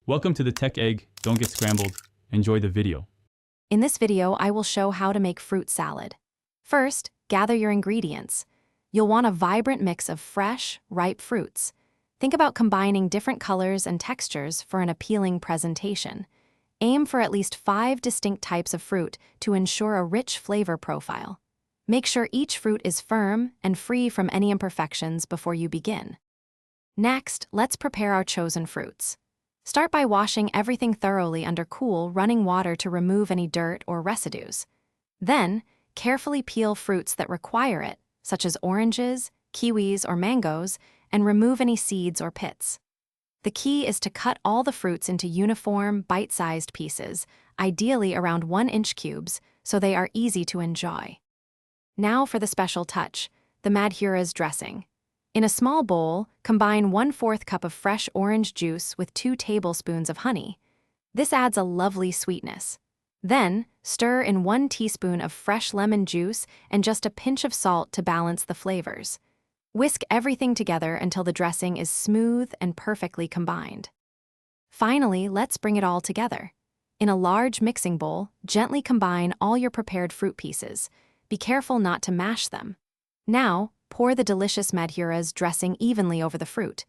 Welcome to the Tech Egg. Don't get scrambled. Enjoy the video. In this video, I will show how to make fruit salad. First, gather your ingredients. You'll want a vibrant mix of fresh, ripe fruits. Think about combining different colors and textures for an appealing presentation. Aim for at least 5 distinct types of fruit to ensure a rich flavor profile. Make sure each fruit is firm and free from any imperfections before you begin. Next, let's prepare our chosen fruits. Start by washing everything thoroughly under cool, running water to remove any dirt or residues. Then, carefully peel fruits that require it, such as oranges, kiwis, or mangoes, and remove any seeds or pits. The key is to cut all the fruits into uniform, bite-sized pieces, ideally around 1-inch cubes, so they are easy to enjoy. Now for the special touch, the Madhura's dressing. In a small bowl, combine 1/4 cup of fresh orange juice with 2 tablespoons of honey. This adds a lovely sweetness. Then, stir in 1 teaspoon of fresh lemon juice and just a pinch of salt to balance the flavors. Whisk everything together until the dressing is smooth and perfectly combined. Finally, let's bring it all together. In a large mixing bowl, gently combine all your prepared fruit pieces. Be careful not to mash them. Now, pour the delicious Madhura's dressing evenly over the fruit.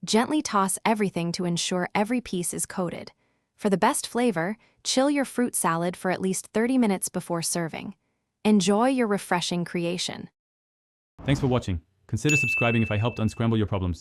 Gently toss everything to ensure every piece is coated. For the best flavor, chill your fruit salad for at least 30 minutes before serving. Enjoy your refreshing creation. Thanks for watching. Consider subscribing if I helped unscramble your problems.